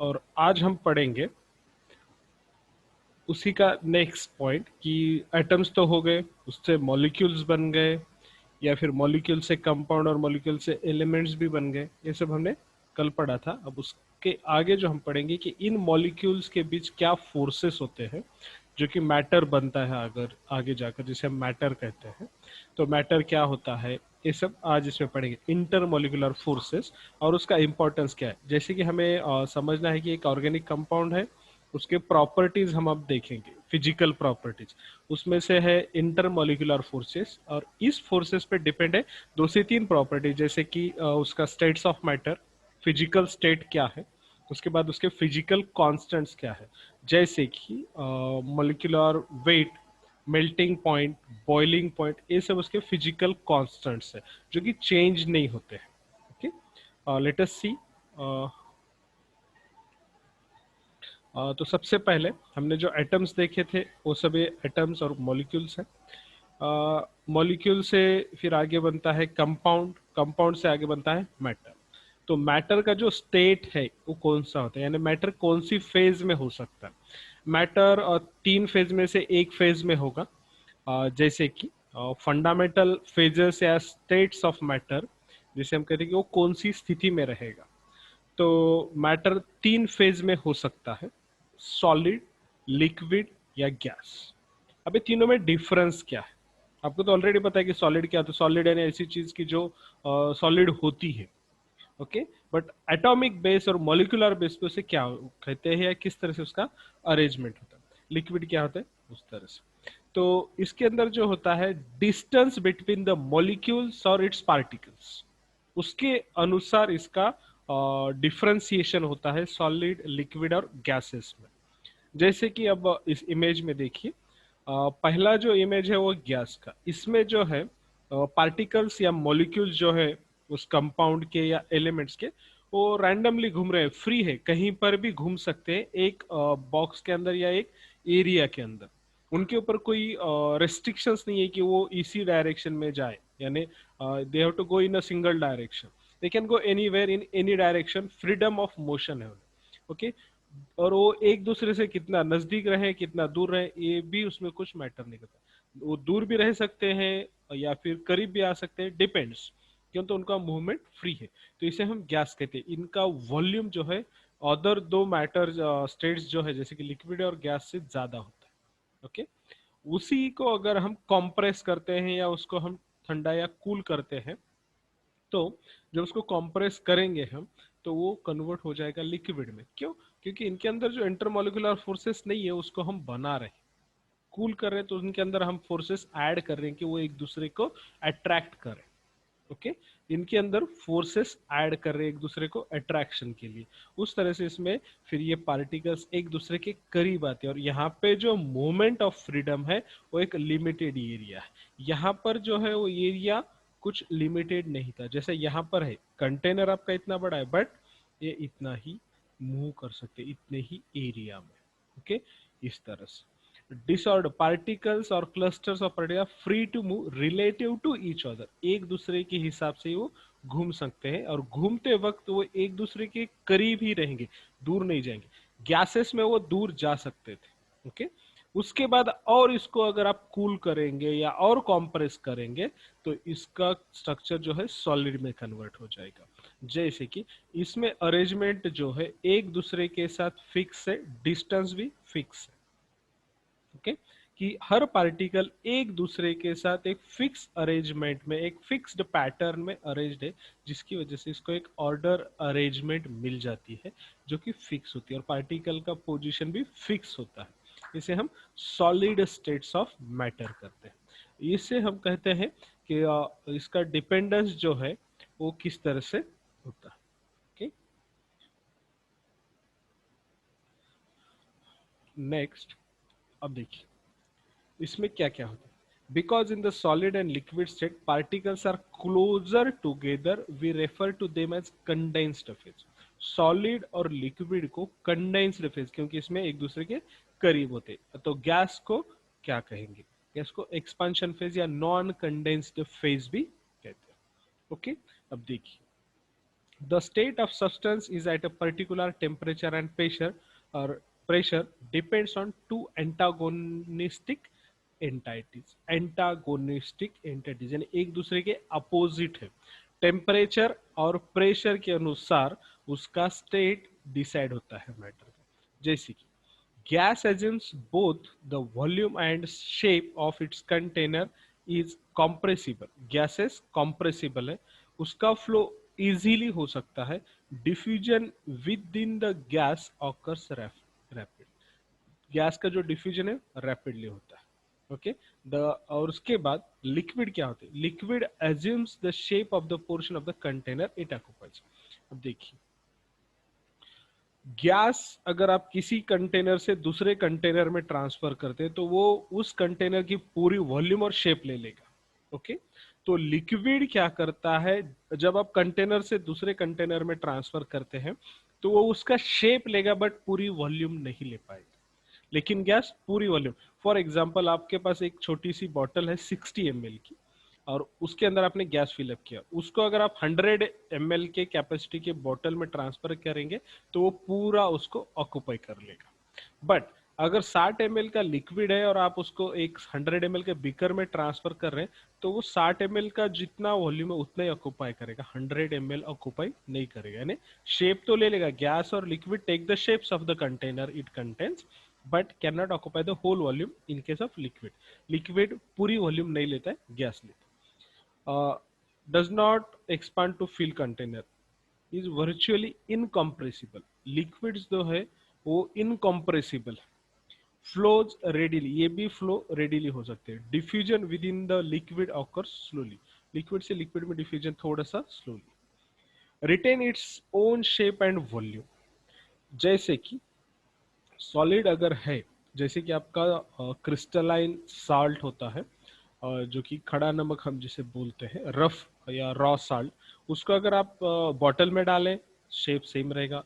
और आज हम पढ़ेंगे उसी का नेक्स्ट पॉइंट कि एटम्स तो हो गए, उससे मॉलिक्यूल्स बन गए, या फिर मॉलिक्यूल से कंपाउंड और मॉलिक्यूल से एलिमेंट्स भी बन गए। ये सब हमने कल पढ़ा था। अब उसके आगे जो हम पढ़ेंगे कि इन मॉलिक्यूल्स के बीच क्या फोर्सेस होते हैं जो कि मैटर बनता है अगर आगे जाकर, जिसे हम मैटर कहते हैं। तो मैटर क्या होता है, ये सब आज इसमें पढ़ेंगे। इंटरमोलिकुलर फोर्सेस और उसका इंपॉर्टेंस क्या है। जैसे कि हमें समझना है कि एक ऑर्गेनिक कंपाउंड है, उसके प्रॉपर्टीज हम अब देखेंगे, फिजिकल प्रॉपर्टीज। उसमें से है इंटरमोलिकुलर फोर्सेस, और इस फोर्सेस पे डिपेंड है दो से तीन प्रॉपर्टीज, जैसे कि उसका states of matter, physical state क्या है, उसके बाद उसके फिजिकल कांस्टेंट्स क्या है, जैसे कि molecular weight, melting point, boiling point, ये सब उसके फिजिकल कांस्टेंट्स है जो कि चेंज नहीं होते हैं। ओके, लेट अस सी। तो सबसे पहले हमने जो एटम्स देखे थे वो सब ये एटम्स और मॉलिक्यूल्स हैं। मॉलिक्यूल से फिर आगे बनता है कंपाउंड, कंपाउंड से आगे बनता है मैटर। तो मैटर का जो स्टेट है वो कौन सा होता है, यानी मैटर कौन सी फेज में हो सकता है। मैटर तीन फेज में से एक फेज में होगा। जैसे कि फंडामेंटल फेजेस या स्टेट्स ऑफ मैटर, जिसे हम कहते हैं कि वो कौन सी स्थिति में रहेगा। तो मैटर तीन फेज में हो सकता है, सॉलिड, लिक्विड या गैस। अब ये तीनों में डिफरेंस क्या है, आपको तो ऑलरेडी पता है कि सॉलिड क्या होता है। सॉलिड यानी ऐसी चीज की जो सॉलिड होती है। ओके, बट एटॉमिक बेस और मॉलिक्यूलर बेस पे उसे क्या कहते हैं या किस तरह से उसका अरेंजमेंट होता है। लिक्विड क्या होता है उस तरह से। तो इसके अंदर जो होता है डिस्टेंस बिटवीन द मॉलिक्यूल्स और इट्स पार्टिकल्स, उसके अनुसार इसका डिफरेंशिएशन होता है सॉलिड, लिक्विड और गैसेस में। जैसे कि अब इस इमेज में देखिए, पहला जो इमेज है वो गैस का। इसमें जो है पार्टिकल्स या मॉलिक्यूल्स जो है उस कंपाउंड के या एलिमेंट्स के, वो रैंडमली घूम रहे हैं, फ्री है, कहीं पर भी घूम सकते हैं एक बॉक्स के अंदर या एक एरिया के अंदर। उनके ऊपर कोई रेस्ट्रिक्शंस नहीं है कि वो इसी डायरेक्शन में जाए, यानी they have to go in a single direction. They can go anywhere in any direction, freedom of motion है उन्हें। ओके, और वो एक दूसरे से कितना नजदीक रहे कितना दूर रहे ये भी उसमें कुछ मैटर नहीं करता। वो दूर भी रह सकते हैं या फिर करीब भी आ सकते हैं, डिपेंड्स, क्यों तो उनका मूवमेंट फ्री है। तो इसे हम गैस कहते हैं। इनका वॉल्यूम जो है अदर दो मैटर स्टेट्स जो है जैसे कि लिक्विड और गैस से ज्यादा होता है। ओके, उसी को अगर हम कंप्रेस करते हैं या उसको हम ठंडा या कूल करते हैं, तो जब उसको कंप्रेस करेंगे हम, तो वो कन्वर्ट हो जाएगा लिक्विड में। क्यों? क्योंकि इनके अंदर जो इंटरमोलिकुलर फोर्सेस नहीं है उसको हम बना रहे हैं, कूल कर रहे हैं, तो उनके अंदर हम फोर्सेस ऐड कर रहे हैं कि वो एक दूसरे को अट्रैक्ट करें। ओके, इनके अंदर फोर्सेस ऐड कर रहे हैं एक दूसरे को अट्रैक्शन के लिए। उस तरह से इसमें फिर ये पार्टिकल्स एक दूसरे के करीब आते हैं, और यहाँ पे जो मोमेंट ऑफ फ्रीडम है वो एक लिमिटेड एरिया है। यहाँ पर जो है वो एरिया कुछ लिमिटेड नहीं था, जैसे यहाँ पर है कंटेनर आपका इतना बड़ा है, बट ये इतना ही मूव कर सकते इतने ही एरिया में। ओके, इस तरह से डिसऑर्डर पार्टिकल्स और clusters of particle free to move relative to each other, एक दूसरे के हिसाब से वो घूम सकते हैं, और घूमते वक्त वो एक दूसरे के करीब ही रहेंगे, दूर नहीं जाएंगे। गैसेस में वो दूर जा सकते थे। ओके, उसके बाद और इसको अगर आप कूल करेंगे या और कॉम्प्रेस करेंगे, तो इसका स्ट्रक्चर जो है सॉलिड में कन्वर्ट हो जाएगा। जैसे कि इसमें अरेंजमेंट जो है एक दूसरे के साथ फिक्स है, डिस्टेंस भी फिक्स है। ओके, कि हर पार्टिकल एक दूसरे के साथ एक फिक्स अरेंजमेंट में, एक फिक्स्ड पैटर्न में अरेंज्ड है, जिसकी वजह से इसको एक ऑर्डर अरेंजमेंट मिल जाती है जो कि फिक्स होती है, और पार्टिकल का पोजीशन भी फिक्स होता है। इसे हम सॉलिड स्टेट्स ऑफ मैटर करते हैं। इसे हम कहते हैं कि इसका डिपेंडेंस जो है वो किस तरह से होता है। ओके, नेक्स्ट, अब देखिए इसमें क्या क्या होता है। Because in the solid and liquid state particles are closer together, we refer to them as condensed phase. Solid और लिक्विड को कंडेंस्ड फेज, क्योंकि इसमें एक दूसरे के करीब होते। तो गैस को क्या कहेंगे? गैस को एक्सपांशन फेज या नॉन कंडेंस्ड फेज भी कहते हैं। ओके, अब देखिए The state of substance is at a particular temperature and pressure, or pressure depends on two antagonistic antagonistic entities यानी एक दूसरे के अपोजिट है. टेम्परेचर और प्रेशर के अनुसार उसका स्टेट डिसाइड होता है मैटर का. जैसे कि gas assumes both the volume and shape of its container is compressible. Gases compressible है, उसका फ्लो इजीली हो सकता है. Diffusion with in the gas occurs rapid. Gas का जो डिफ्यूजन है रैपिडली होता है. ओके द और उसके बाद लिक्विड क्या होते हैं. Liquid assumes the shape of the portion of the container it occupies. अब देखिए गैस अगर आप किसी कंटेनर से दूसरे कंटेनर में ट्रांसफर करते हैं तो वो उस कंटेनर की पूरी वॉल्यूम और शेप ले लेगा. ओके तो लिक्विड क्या करता है, जब आप कंटेनर से दूसरे कंटेनर में ट्रांसफर करते हैं तो वो उसका शेप लेगा बट पूरी वॉल्यूम नहीं ले पाएगा. लेकिन गैस पूरी वॉल्यूम. फॉर एग्जाम्पल आपके पास एक छोटी सी बॉटल है 60 ml की और उसके अंदर आपने गैस फिलअप किया, उसको अगर आप 100 ml के कैपेसिटी के बॉटल में ट्रांसफर करेंगे तो वो पूरा उसको ऑक्यूपाई कर लेगा. बट अगर 60 ml का लिक्विड है और आप उसको एक 100 ml के बीकर में ट्रांसफर कर रहे हैं तो वो 60 ml का जितना वॉल्यूम है उतना ही ऑक्यूपाई करेगा, 100 ml ऑक्यूपाई नहीं करेगा. यानी शेप तो ले लेगा. गैस और liquid take the shapes of the container it contains but can not occupy the whole volume in case of liquid. Liquid पूरी वॉल्यूम नहीं लेता है, गैस लेता है. Does not expand to fill container is virtually incompressible. Liquids जो है वो incompressible. Flows readily, ये भी flow readily हो सकते हैं. Diffusion within the liquid occurs slowly. Liquid से liquid में diffusion थोड़ा सा slowly. Retain its own shape and volume. जैसे कि सॉलिड अगर है, जैसे कि आपका क्रिस्टलाइन साल्ट होता है जो कि खड़ा नमक हम जिसे बोलते हैं, रफ या रॉ साल्ट, उसको अगर आप बॉटल में डालें शेप सेम रहेगा,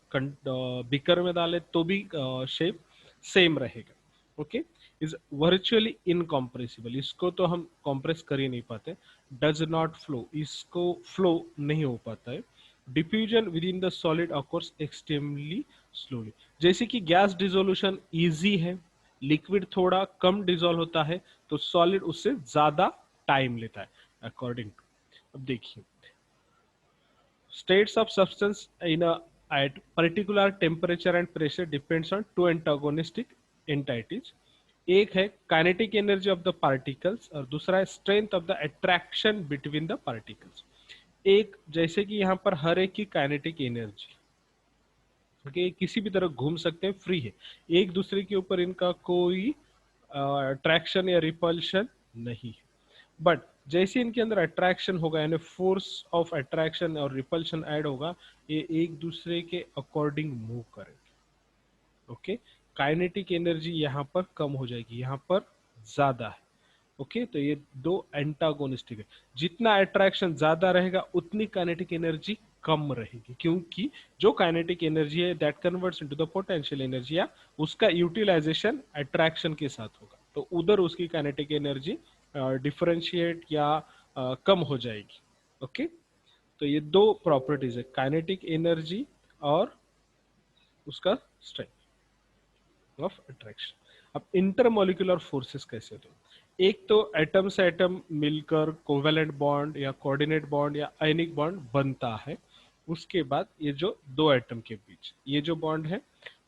बिकर में डालें तो भी शेप सेम रहेगा. Okay is virtually incompressible. इसको तो हम कॉम्प्रेस कर ही नहीं पाते. डज नॉट फ्लो, इसको फ्लो नहीं हो पाता है. Diffusion with in the solid occurs extremely slowly. जैसे कि गैस डिसोल्यूशन इजी है, लिक्विड थोड़ा कम डिसॉल्व होता है, तो सॉलिड उससे ज्यादा टाइम लेता है अकॉर्डिंग टू. अब देखिए states of substance in a at particular temperature and pressure depends on two antagonistic entities. एक है kinetic energy of the particles और दूसरा है strength of the attraction between the particles. एक जैसे कि यहाँ पर हर एक की काइनेटिक एनर्जी ओके किसी भी तरह घूम सकते हैं, फ्री है, एक दूसरे के ऊपर इनका कोई अट्रैक्शन या रिपल्शन नहीं है. बट जैसे इनके अंदर अट्रैक्शन होगा यानी फोर्स ऑफ अट्रैक्शन और रिपल्शन ऐड होगा, ये एक दूसरे के अकॉर्डिंग मूव करेंगे. ओके काइनेटिक एनर्जी यहाँ पर कम हो जाएगी, यहाँ पर ज्यादा है. ओके तो ये दो एंटागोनिस्टिक है. जितना अट्रैक्शन ज्यादा रहेगा उतनी काइनेटिक एनर्जी कम रहेगी, क्योंकि जो काइनेटिक एनर्जी है that converts into the potential energy या उसका यूटिलाइजेशन अट्रैक्शन के साथ होगा, तो उधर उसकी काइनेटिक एनर्जी डिफरेंशिएट या कम हो जाएगी. ओके तो ये दो प्रॉपर्टीज है, काइनेटिक एनर्जी और उसका स्ट्रेंथ ऑफ अट्रैक्शन. अब इंटरमोलिकुलर फोर्सेस कैसे होते हैं. एक तो एटम से एटम मिलकर कोवेलेंट बॉन्ड या कोऑर्डिनेट बॉन्ड या आयनिक बॉन्ड बनता है. उसके बाद ये जो दो एटम के बीच ये जो बॉन्ड है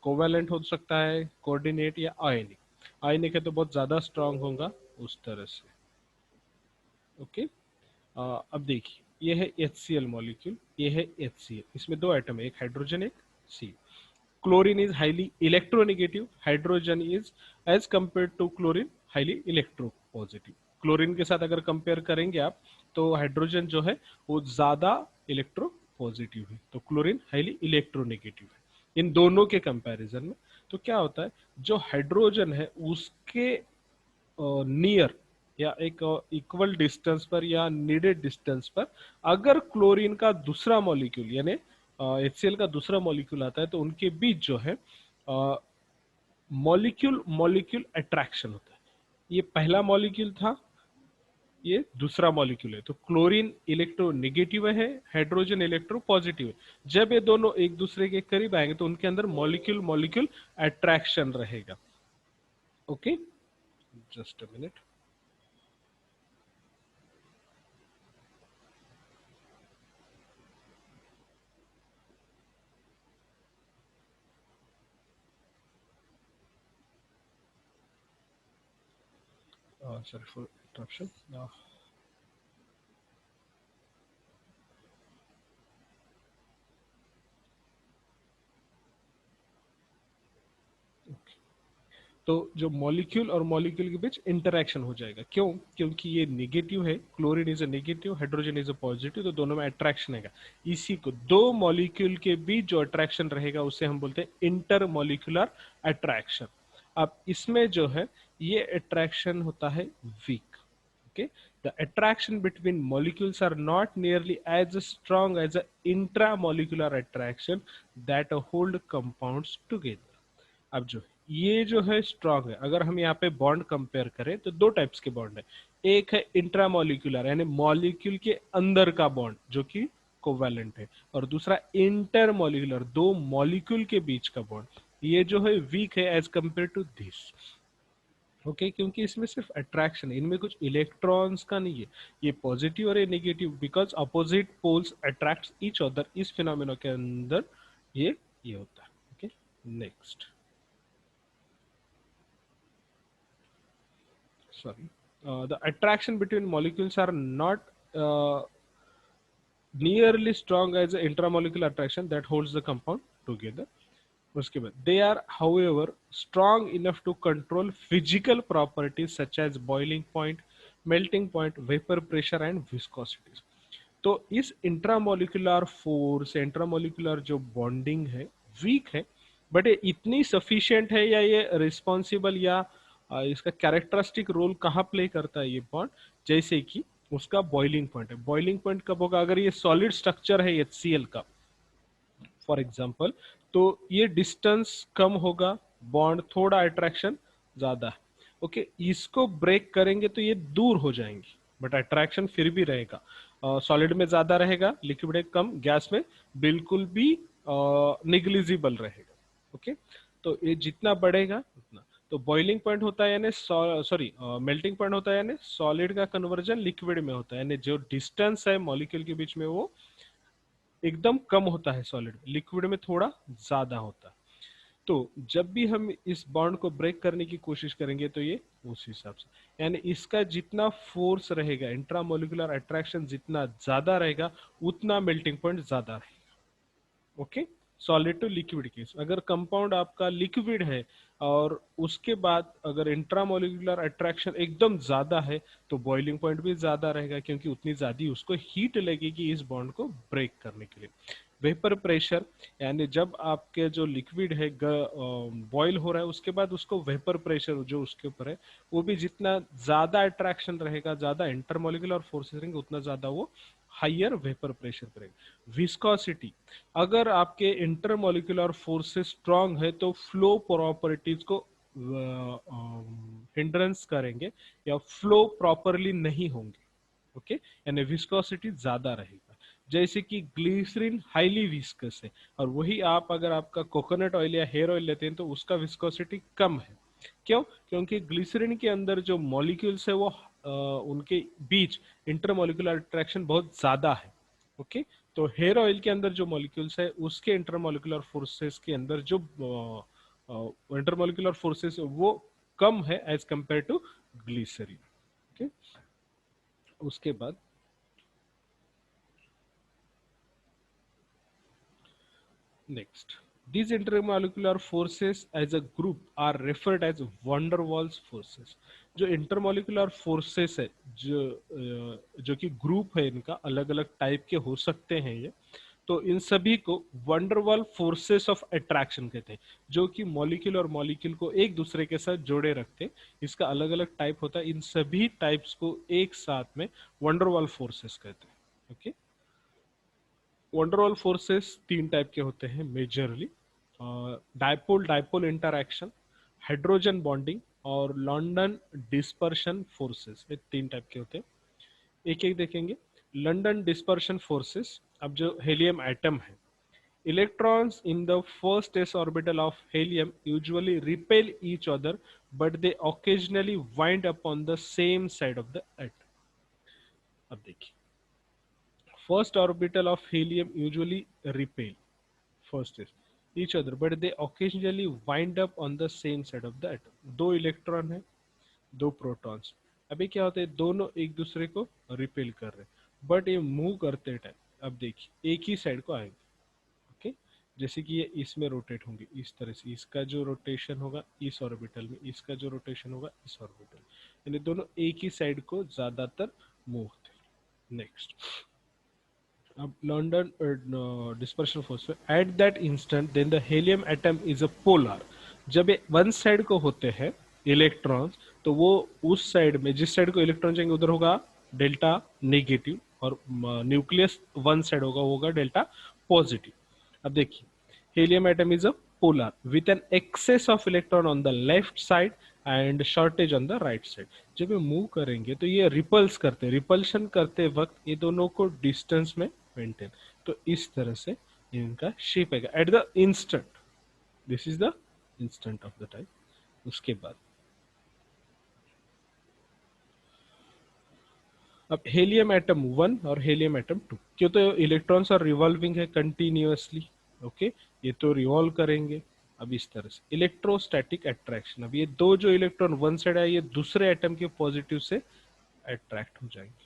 कोवेलेंट हो सकता है, कोऑर्डिनेट या आयनिक. आयनिक है तो बहुत ज्यादा स्ट्रांग होगा उस तरह से. ओके अब देखिए ये है HCl मॉलिक्यूल, ये है HCl, इसमें दो एटम है, एक हाइड्रोजन एक C. Chlorine is highly electronegative, hydrogen is as compare to chlorine highly electropositive. Chlorine के साथ अगर कंपेयर करेंगे आप तो हाइड्रोजन जो है वो ज्यादा इलेक्ट्रो पॉजिटिव है, तो क्लोरीन हाईली इलेक्ट्रोनेगेटिव है इन दोनों के कंपैरिजन में. तो क्या होता है जो हाइड्रोजन है उसके नियर या एक इक्वल डिस्टेंस पर या नीडेड डिस्टेंस पर अगर क्लोरीन का दूसरा मॉलिक्यूल यानी HCl का दूसरा मॉलिक्यूल आता है तो उनके बीच जो है मॉलिक्यूल मॉलिक्यूल अट्रैक्शन होता है. ये पहला मॉलिक्यूल था ये दूसरा मॉलिक्यूल है। तो क्लोरीन इलेक्ट्रोनेगेटिव है, हाइड्रोजन इलेक्ट्रो पॉजिटिव है। जब ये दोनों एक दूसरे के करीब आएंगे तो उनके अंदर मॉलिक्यूल मॉलिक्यूल अट्रैक्शन रहेगा। Okay, just a minute. Sorry for interruption. तो जो मॉलिक्यूल और मॉलिक्यूल के बीच इंटरेक्शन हो जाएगा। क्यों? क्योंकि ये नेगेटिव है, chlorine is a negative, hydrogen is a positive, तो दोनों में अट्रैक्शन है। इसी को दो मॉलिक्यूल के बीच जो अट्रैक्शन रहेगा उसे हम बोलते हैं इंटर मॉलिक्यूलर अट्रैक्शन। अब इसमें जो है ये अट्रैक्शन होता है week. Okay, the attraction between molecules are not nearly as strong as the intramolecular attraction that hold compounds together. अब जो ये जो है स्ट्रांग है। अगर हम यहाँ पे बॉन्ड कंपेयर करें तो दो टाइप्स के बॉन्ड है। एक है इंट्रामोलिकुलर यानी मॉलिक्यूल के अंदर का बॉन्ड जो कि कोवैलेंट है, और दूसरा इंटरमोलिकुलर दो मॉलिक्यूल के बीच का बॉन्ड। ये जो है वीक है as compare to this. Okay, क्योंकि इसमें सिर्फ अट्रैक्शन है, इनमें कुछ इलेक्ट्रॉन्स का नहीं है। ये पॉजिटिव और ये negative, because opposite poles attract each other. इस फिनोमेना के अंदर ये होता है। Okay, next, sorry, the attraction between molecules are not uh, nearly strong as the intramolecular attraction that holds the compound together. उसके बाद they are however strong enough to control physical properties such as boiling point, melting point, vapor pressure and viscosity. तो इस intramolecular force, intramolecular जो bonding है weak है, but ये इतनी sufficient है या ये रिस्पॉन्सिबल या इसका कैरेक्टरिस्टिक रोल कहाँ प्ले करता है ये बॉन्ड? जैसे कि उसका बॉइलिंग पॉइंट है। बॉइलिंग पॉइंट कब होगा? अगर ये सॉलिड स्ट्रक्चर है HCl का फॉर एग्जाम्पल, तो ये डिस्टेंस कम होगा, बॉन्ड थोड़ा अट्रैक्शन ज्यादा है। ओके, इसको ब्रेक करेंगे तो ये दूर हो जाएंगे, बट अट्रैक्शन फिर भी रहेगा। सॉलिड में ज्यादा रहेगा, लिक्विड में कम, गैस में बिल्कुल भी निग्लिजिबल रहेगा। ओके, तो ये जितना बढ़ेगा उतना। तो बॉइलिंग पॉइंट होता है यानी सॉरी मेल्टिंग पॉइंट होता है यानी सॉलिड का कन्वर्जन लिक्विड में होता है, यानी जो डिस्टेंस है मॉलिक्यूल के बीच में वो एकदम कम होता है सॉलिड में, लिक्विड में थोड़ा ज्यादा होता है। तो जब भी हम इस बॉन्ड को ब्रेक करने की कोशिश करेंगे तो ये उस हिसाब से, यानी इसका जितना फोर्स रहेगा, इंट्रामोलिकुलर अट्रैक्शन जितना ज्यादा रहेगा उतना मेल्टिंग पॉइंट ज्यादा रहेगा। Okay, solid to liquid case. अगर कंपाउंड आपका लिक्विड है और उसके बाद अगर इंट्रामोलिकुलर अट्रैक्शन एकदम ज्यादा है तो बॉइलिंग पॉइंट भी ज्यादा रहेगा, क्योंकि उतनी ज्यादा उसको हीट लगेगी इस बॉन्ड को ब्रेक करने के लिए। वेपर प्रेशर, यानी जब आपके जो लिक्विड है बॉईल हो रहा है उसके बाद उसको वेपर प्रेशर जो उसके ऊपर है वो भी जितना ज्यादा अट्रैक्शन रहेगा, ज्यादा इंटरमोलिकुलर फोर्सेस रहेंगे, उतना ज्यादा वो हाइयर वेपर प्रेशर करेगा। विस्कोसिटी, अगर आपके इंटरमोलिकुलर फोर्सेस स्ट्रांग है तो फ्लो प्रॉपर्टीज को हिंड्रेंस करेंगे या फ्लो प्रॉपरली नहीं होंगे। ओके, यानी विस्कोसिटी ज्यादा रहेगा। जैसे कि ग्लिसरीन हाईली विस्कस है, और वही आप अगर आपका कोकोनट ऑयल या हेयर ऑयल लेते हैं तो उसका विस्कोसिटी कम है। क्यों? क्योंकि ग्लिसरीन के अंदर जो मॉलिक्यूल्स है वो उनके बीच इंटरमोलिकुलर अट्रैक्शन बहुत ज्यादा है। ओके, तो हेयर ऑयल के अंदर जो मॉलिक्यूल्स है उसके इंटरमोलिकुलर फोर्सेस के अंदर जो इंटरमोलिकुलर फोर्सेस वो कम है as compare to glycerine. Okay, उसके बाद next, these intermolecular forces as a group are referred as van der Waals forces. जो इंटरमोलिकुलर फोर्सेस है जो कि ग्रुप है, इनका अलग अलग टाइप के हो सकते हैं ये, तो इन सभी को वंडरवाल फोर्सेस ऑफ अट्रैक्शन कहते हैं, जो कि मॉलिक्यूल और मॉलिक्यूल को एक दूसरे के साथ जोड़े रखते हैं। इसका अलग अलग टाइप होता है, इन सभी टाइप्स को एक साथ में वंडरवाल फोर्सेस कहते हैं। ओके, वंडरवॉल फोर्सेस तीन टाइप के होते हैं majorly: dipole dipole interaction, hydrogen bonding और लॉन्डन डिस्पर्शन फोर्सेस। ये तीन टाइप के होते हैं। एक एक देखेंगे। लंडन डिस्पर्शन फोर्सेस, अब जो हेलियम एटम है, electrons in the first s orbital of helium usually repel each other, but they occasionally wind up on the same side of the atom. अब देखिए, first orbital of helium usually repel first s each other, but they occasionally wind up on the same side of the atom. दो electron है, दो protons, अभी क्या होता है, दोनों एक दूसरे को रिपेल कर रहे हैं, बट ये मूव करते टाइम अब देखिए एक ही साइड को आएंगे। ओके, जैसे कि ये इसमें रोटेट होंगे इस तरह से, इसका जो रोटेशन होगा इस ऑर्बिटल में, इसका जो रोटेशन होगा इस ऑर्बिटल, यानी दोनों एक ही साइड को ज्यादातर मूव होते हैं। नेक्स्ट, अब London dispersion force at that instant then the helium atom is a polar. जब ये वन साइड को होते हैं इलेक्ट्रॉन्स, तो वो उस साइड में, जिस साइड को इलेक्ट्रॉन जाएंगे उधर होगा डेल्टा नेगेटिव, और न्यूक्लियस वन साइड होगा वो होगा डेल्टा पॉजिटिव। अब देखिए, helium atom is a polar with an excess of electron on the left side and shortage on the right side. जब ये मूव करेंगे तो ये रिपल्स करते हैं, रिपल्शन करते वक्त ये दोनों को डिस्टेंस में मेंटेन, तो इस तरह से इनका शेप आएगा at the instant. This is the instant of the time. उसके बाद अब हेलियम एटम 1 और हेलियम एटम 2, क्यों, तो इलेक्ट्रॉन्स और रिवॉल्विंग है कंटिन्यूअसली। ओके, ये तो रिवॉल्व करेंगे। अब इस तरह से इलेक्ट्रोस्टैटिक अट्रैक्शन, अब ये दो जो इलेक्ट्रॉन वन साइड है ये दूसरे एटम के पॉजिटिव से अट्रैक्ट हो जाएंगे।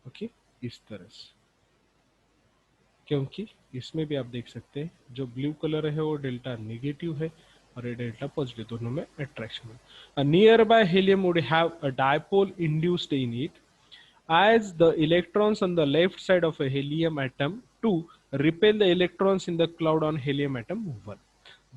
ओके, इस तरह से, क्योंकि इसमें भी आप देख सकते हैं जो ब्लू कलर है वो डेल्टा नेगेटिव है और ये डेल्टा पॉजिटिव, दोनों में अट्रैक्शन है। अ near by helium would have a dipole induced in it as the electrons on the left side of a helium atom 2 repel the electrons in the cloud on helium atom 1।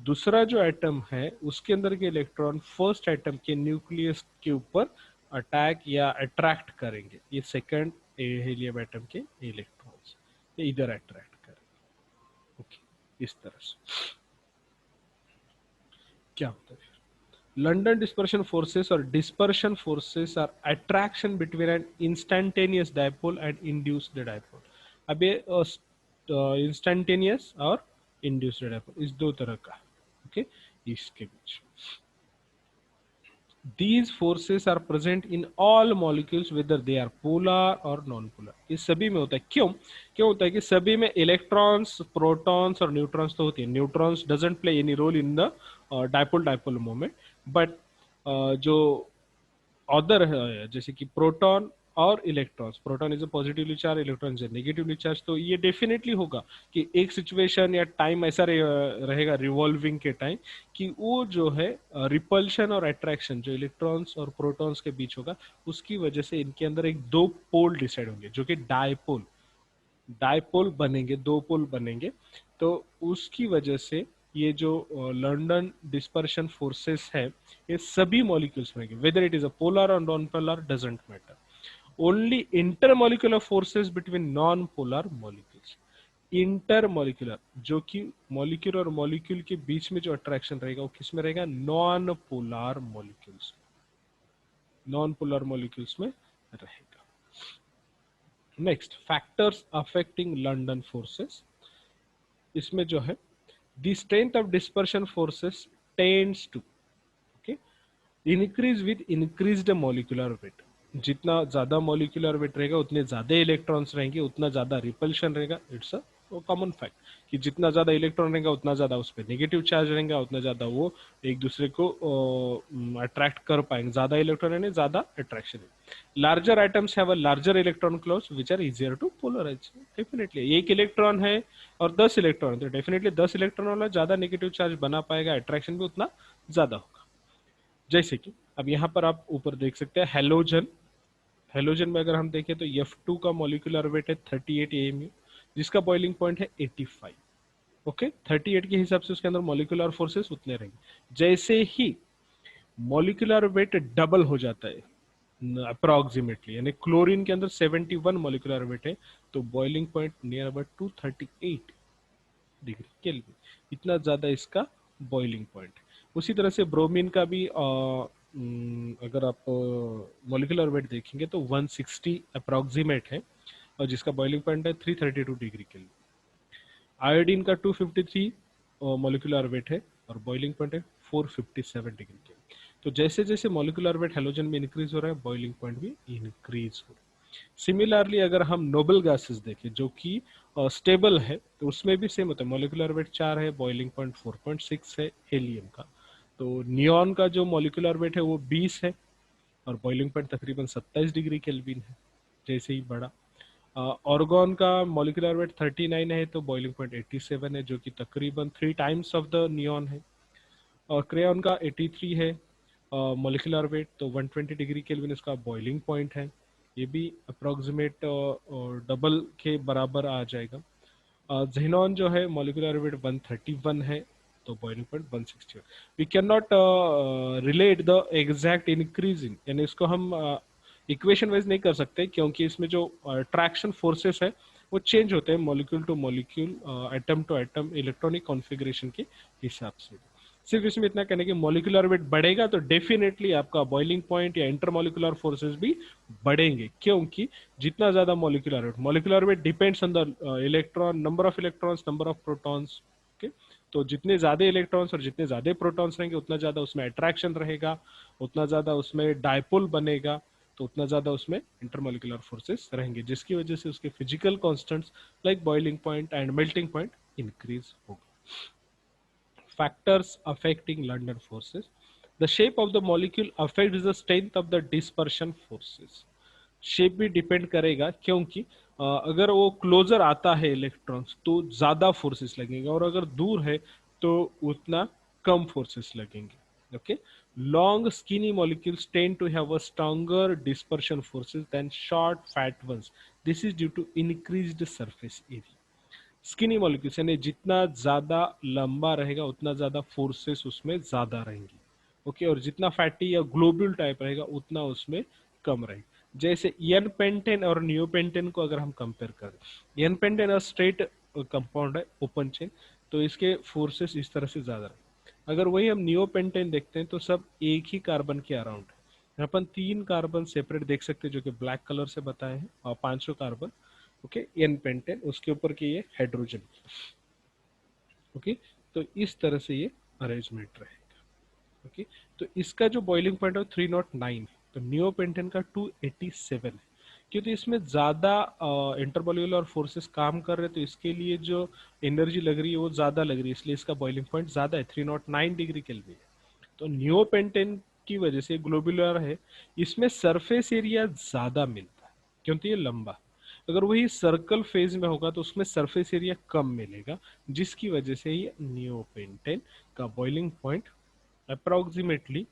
दूसरा जो atom है उसके अंदर के electron first atom के nucleus के ऊपर attack या अट्रैक्ट करेंगे, ये सेकंड हेलियम एटम के इलेक्ट्रॉन्स ये इधर अट्रैक्ट करेंगे। ओके, इस तरह से क्या होता है, London dispersion forces or dispersion forces are attraction between an instantaneous dipole and induced dipole। अब ये इंस्टेंटेनियस और इंड्यूस्ड डायपोल इस दो तरह का, ओके, इसके बीच these forces are present in all molecules whether they are polar or non polar। ये सभी में होता है। क्यों क्यों होता है कि सभी में इलेक्ट्रॉन्स, प्रोटॉन्स और न्यूट्रॉन्स तो होती है। Neutrons doesn't play any role in the dipole dipole moment, but जो अदर है जैसे कि प्रोटॉन और electrons, proton is a positively charge, electron is negatively charge, तो ये डेफिनेटली होगा कि एक सिचुएशन या टाइम ऐसा रहेगा रिवॉल्विंग के टाइम कि वो जो है रिपल्शन और अट्रैक्शन जो इलेक्ट्रॉन्स और प्रोटॉन्स के बीच होगा, उसकी वजह से इनके अंदर एक दो पोल डिसाइड होंगे जो कि डायपोल डायपोल बनेंगे, दो पोल बनेंगे। तो उसकी वजह से ये जो लंदन डिस्पर्शन फोर्सेस है ये सभी मॉलिक्यूल्स में, whether it is a polar or non polar doesn't matter, only intermolecular forces between non polar molecules. Intermolecular जो कि मॉलिक्यूल और मॉलिक्यूल के बीच में जो अट्रैक्शन रहेगा वो किस में रहेगा, non polar molecules, non polar molecules में रहेगा। Next, factors affecting London forces, इसमें जो है the strength of dispersion forces tends to okay increase with increased molecular weight. जितना ज्यादा मॉलिक्यूलर वेट रहेगा उतने ज्यादा इलेक्ट्रॉन्स रहेंगे, उतना ज्यादा रिपल्शन रहेगा। इट्स अ कॉमन फैक्ट कि जितना ज्यादा इलेक्ट्रॉन रहेगा उतना ज्यादा उस पर नेगेटिव चार्ज रहेगा, उतना ज्यादा वो एक दूसरे को अट्रैक्ट कर पाएंगे, ज्यादा इलेक्ट्रॉन है ज्यादा अट्रैक्शन है। Larger atoms have a larger electron clouds which are easier to polarise. Definitely एक इलेक्ट्रॉन है और 10 इलेक्ट्रॉन, तो डेफिनेटली 10 इलेक्ट्रॉन वाला ज्यादा नेगेटिव चार्ज बना पाएगा, अट्रैक्शन भी उतना ज्यादा होगा। जैसे कि अब यहाँ पर आप ऊपर देख सकते हैं हेलोजन, हेलोजन में अगर हम देखें तो F2 का मॉलिक्यूलर वेट है 38 AMU, जिसका बॉइलिंग पॉइंट है 85। ओके, 38 के हिसाब से उसके अंदर मॉलिक्यूलर फोर्सेस उतने रहेंगे। जैसे ही मॉलिक्यूलर वेट डबल हो जाता है अप्रोक्सीमेटली, यानी क्लोरीन के अंदर 71 मॉलिक्यूलर वेट है, तो boiling point near about 238 degree kelvin, इतना ज्यादा इसका बॉइलिंग पॉइंट। उसी तरह से ब्रोमीन का भी अगर आप मॉलिक्यूलर वेट देखेंगे तो 160 अप्रॉक्सीमेट है, और जिसका बॉइलिंग पॉइंट है 332 डिग्री केल्विन। आयोडीन का 253 मॉलिक्यूलर वेट है और बॉइलिंग पॉइंट है 457 डिग्री केल्विन। तो जैसे जैसे मॉलिक्यूलर वेट हेलोजन में इंक्रीज हो रहा है, बॉइलिंग पॉइंट भी इंक्रीज हो रहा है। सिमिलरली अगर हम नोबल गैसेस देखें जो कि स्टेबल है, तो उसमें भी सेम होता है, मॉलिक्यूलर वेट 4 है, बॉइलिंग पॉइंट 4.6 है हेलियम का। तो नियॉन का जो मॉलिक्यूलर वेट है वो 20 है और बॉइलिंग पॉइंट तकरीबन 27 डिग्री केल्विन है, जैसे ही बढ़ा। ऑर्गन का मॉलिक्यूलर वेट 39 है, तो बॉइलिंग पॉइंट 87 है, जो कि तकरीबन 3 टाइम्स ऑफ द नियॉन है। और क्रेयॉन का 83 है मॉलिक्यूलर वेट, तो 120 डिग्री केल्विन इसका बॉइलिंग पॉइंट है, ये भी अप्रोक्सीमेट डबल के बराबर आ जाएगा। जेनॉन जो है मॉलिक्यूलर वेट 131 है, तो boiling point 161। We can not relate the exact increase in, यानी इसको हम इक्वेशन वाइज नहीं कर सकते, क्योंकि इसमें जो अट्रैक्शन फोर्सेस है वो चेंज होते हैं molecule to molecule, atom to atom, electronic configuration के हिसाब से। सिर्फ इसमें इतना कहने कि मॉलिक्यूलर वेट बढ़ेगा तो डेफिनेटली आपका बॉइलिंग पॉइंट या इंटरमॉलिक्यूलर फोर्सेस भी बढ़ेंगे, क्योंकि जितना ज्यादा molecular weight depends on the electron, number of electrons, number of protons. Okay, तो जितने ज्यादा इलेक्ट्रॉन्स और जितने ज्यादा प्रोटॉन्स रहेंगे उतना ज्यादा उसमें अट्रैक्शन रहेगा, उतना ज्यादा उसमें डायपोल बनेगा, तो उतना ज्यादा उसमें इंटरमॉलिक्यूलर फोर्सेस रहेंगे, जिसकी वजह से उसके physical constants like boiling point and melting point increase होगा। Factors affecting London forces. The shape of the molecule affects the strength of the dispersion forces. Shape भी डिपेंड करेगा, क्योंकि अगर वो क्लोजर आता है इलेक्ट्रॉन्स तो ज्यादा फोर्सेस लगेंगे, और अगर दूर है तो उतना कम फोर्सेस लगेंगे। Okay, long skinny molecules tend to have a stronger dispersion forces than short fat ones. This is due to increased surface area. Skinny molecules यानी जितना ज्यादा लंबा रहेगा उतना ज्यादा फोर्सेस उसमें ज्यादा रहेंगी। ओके, और जितना फैटी या ग्लोब्यूल टाइप रहेगा उतना उसमें कम रहेगा। जैसे एन पेंटेन और नियोपेंटेन को अगर हम कंपेयर करें, एन पेंटेन और स्ट्रेट कंपाउंड है, ओपन चेन, तो इसके फोर्सेस इस तरह से ज्यादा रहेंगे। अगर वही हम नियोपेंटेन देखते हैं तो सब एक ही कार्बन के अराउंड है। यहाँ पर 3 कार्बन सेपरेट देख सकते हैं जो कि ब्लैक कलर से बताए हैं, और 500 कार्बन। ओके, एन पेंटेन, उसके ऊपर की ये हाइड्रोजन। ओके, तो इस तरह से ये अरेंजमेंट रहेगा। ओके, तो इसका जो बॉइलिंग पॉइंट है 309 है, तो नियोपेंटेन का 287 है। क्योंकि इसमें ज्यादा इंटरमॉलिक्यूलर फोर्सेस काम कर रहे हैं, तो इसके लिए जो एनर्जी लग रही है वो ज्यादा लग रही है, इसलिए इसका बॉइलिंग पॉइंट ज्यादा है, 309 डिग्री केल्विन है। तो नियोपेंटेन की वजह से ग्लोबुलर है, इसमें सरफेस एरिया ज्यादा मिलता है क्योंकि ये लंबा है। अगर वही सर्कल फेज में होगा तो उसमें सरफेस एरिया कम मिलेगा, जिसकी वजह से ये नियोपेंटेन का बॉइलिंग पॉइंट अप्रोक्सीमेटली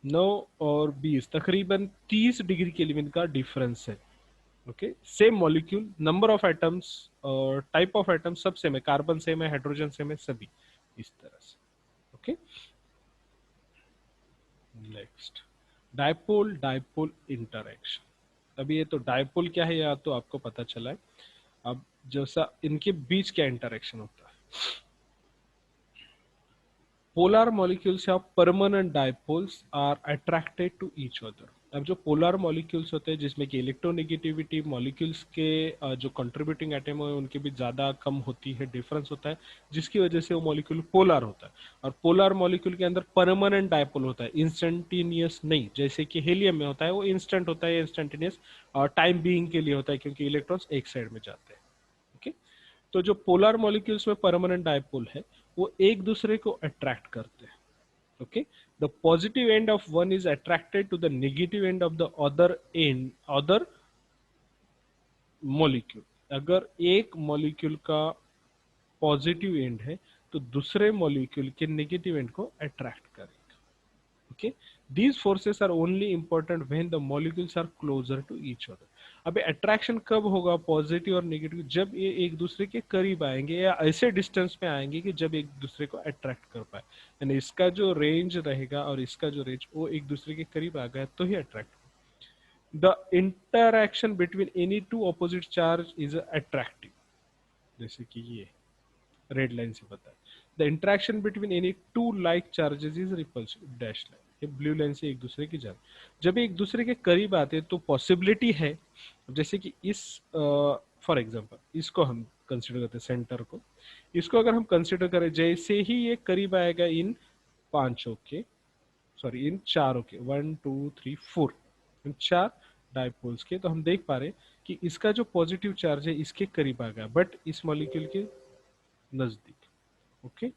9 और 20 तकरीबन 30 डिग्री केल्विन का डिफरेंस है। Okay, same molecule, number of atoms और टाइप ऑफ एटम्स सब सेम है, कार्बन सेम है, हाइड्रोजन सेम है, सभी इस तरह से। Okay, next, dipole dipole interaction. अभी ये तो डायपोल क्या है या तो आपको पता चला है। अब जैसा इनके बीच क्या इंटरेक्शन होता है, पोलर मॉलिक्यूल्स या permanent dipoles are attracted to each other. अब जो पोलर मॉलिक्यूल्स होते हैं जिसमें कि इलेक्ट्रोनेगेटिविटी मॉलिक्यूल्स के जो कंट्रीब्यूटिंग एटम है उनकी भी ज़्यादा कम होती है, डिफरेंस होता है, जिसकी वजह से वो मॉलिक्यूल पोलर होता है। और पोलर मॉलिक्यूल के अंदर परमानेंट डायपोल होता है, इंस्टेंटेनियस नहीं, जैसे कि हेलियम में होता है, वो इंस्टेंट होता है, इंस्टेंटेनियस और टाइम बीइंग के लिए होता है क्योंकि इलेक्ट्रॉन्स एक साइड में जाते हैं। ओके, तो जो पोलर मॉलिक्यूल्स में परमानेंट डायपोल है वो एक दूसरे को अट्रैक्ट करते हैं। Okay, the positive end of one is attracted to the negative end of the other molecule. अगर एक मॉलिक्यूल का पॉजिटिव एंड है तो दूसरे मॉलिक्यूल के नेगेटिव एंड को अट्रैक्ट करेगा। okay, these forces are only important when the molecules are closer to each other। अबे अट्रैक्शन कब होगा पॉजिटिव और नेगेटिव, जब ये एक दूसरे के करीब आएंगे या ऐसे डिस्टेंस में आएंगे कि जब एक दूसरे को अट्रैक्ट कर पाए, यानी इसका जो रेंज रहेगा और इसका जो रेंज वो एक दूसरे के करीब आ गया तो ही attract. The interaction between any two opposite charge is attractive, जैसे कि ये रेड लाइन से बताया। The interaction between any two like charges is repulsive, dash line. ये ब्लू लाइन से एक दूसरे की ज्यादा, जब ये एक दूसरे के करीब आते हैं तो पॉसिबिलिटी है, जैसे कि इस फॉर एग्जांपल इसको हम कंसिडर करते हैं सेंटर को, इसको अगर हम कंसिडर करें जैसे ही ये करीब आएगा इन पांचों के, सॉरी इन चारों के, 1 2 3 4, इन चार डायपोल्स के, तो हम देख पा रहे हैं कि इसका जो पॉजिटिव चार्ज है इसके करीब आ गया बट इस मॉलिक्यूल के नजदीक। ओके,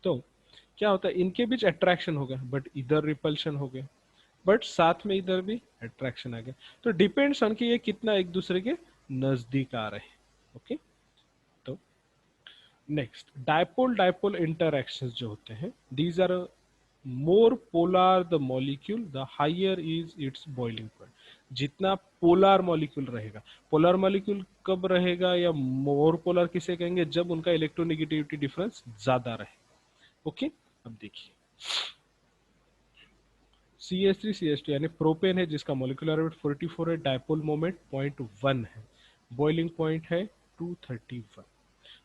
तो क्या होता है, इनके बीच अट्रैक्शन हो गया बट इधर रिपल्शन हो गया, बट साथ में इधर भी अट्रैक्शन आ गया। तो डिपेंड्स ऑन कि ये कितना एक दूसरे के नजदीक आ रहे हैं। ओके, तो नेक्स्ट डायपोल डायपोल इंटरैक्शंस जो होते हैं, these are more polar the molecule the higher is its boiling point. जितना पोलर मॉलिक्यूल रहेगा, पोलर मॉलिक्यूल कब रहेगा या मोर पोलर किसे कहेंगे, जब उनका इलेक्ट्रोनेगेटिविटी डिफरेंस ज्यादा रहे। ओके, अब देखिए CH3CH2 यानी प्रोपेन है जिसका मोलिकुलर वेट 44 है, डायपोल मोमेंट 0.1 है, बॉइलिंग पॉइंट है 231।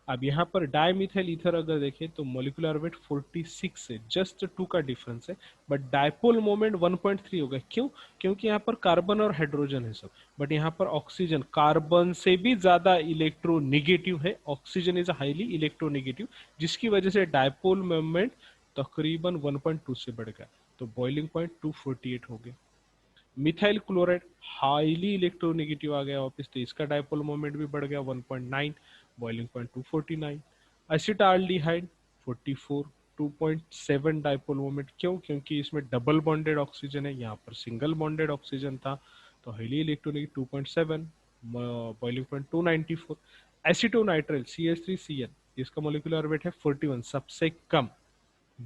अब यहाँ पर डायमिथाइल ईथर अगर देखें तो मोलिकुलर वेट 46 है, जस्ट 2 का डिफरेंस है, बट डायपोल मोमेंट 1.3 होगा। क्यों? क्योंकि यहाँ पर कार्बन और हाइड्रोजन है सब, बट यहाँ पर ऑक्सीजन कार्बन से भी ज्यादा इलेक्ट्रोनेगेटिव है, ऑक्सीजन इज हाईली इलेक्ट्रोनेगेटिव, जिसकी वजह से डायपोल मोमेंट तकरीबन 1.2 से बढ़ गया, तो बॉइलिंग पॉइंट 248 हो गया। मिथाइल क्लोराइड हाईली इलेक्ट्रोनेगेटिव आ गया वापस, तो इसका डायपोल मोमेंट भी बढ़ गया 1.9, boiling point 249। Acetaldehyde 44, 2.7 dipole moment. क्यों? क्योंकि इसमें डबल बॉन्डेड ऑक्सीजन है, यहाँ पर सिंगल बॉन्डेड ऑक्सीजन था, तो highly electronegative 2.7, boiling point 294। एसिटोनाइट्राइल CH3CN, इसका मोलिकुलर वेट है 41, सबसे कम,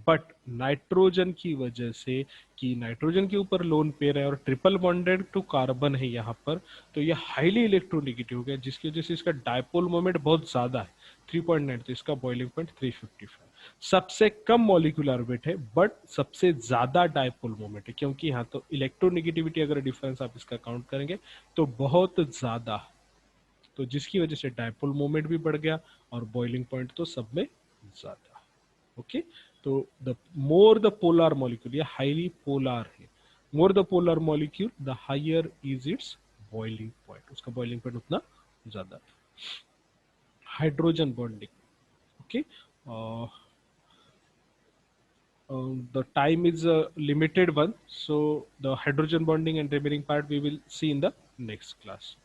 बट नाइट्रोजन की वजह से कि नाइट्रोजन के ऊपर लोन पेयर है और ट्रिपल बॉन्डेड टू कार्बन है यहाँ पर, तो ये हाईली इलेक्ट्रोनेगेटिव हो गया, जिसकी वजह से इसका डायपोल मोमेंट बहुत ज्यादा है 3.9, तो इसका बॉइलिंग पॉइंट 355। सबसे कम मॉलिक्यूलर वेट है बट सबसे ज्यादा डायपोल मोमेंट है, क्योंकि यहाँ तो इलेक्ट्रोनेगेटिविटी अगर डिफरेंस आप इसका काउंट करेंगे तो बहुत ज्यादा, तो जिसकी वजह से डायपोल मोमेंट भी बढ़ गया और बॉइलिंग पॉइंट तो सब में ज्यादा। ओके, तो the more the polar molecule, ये हाईली पोलर है, more the polar molecule the higher is its boiling point, उसका बॉइलिंग पॉइंट उतना ज्यादा। Hydrogen bonding, okay, the time is a limited one, so the hydrogen bonding and remaining part we will see in the next class.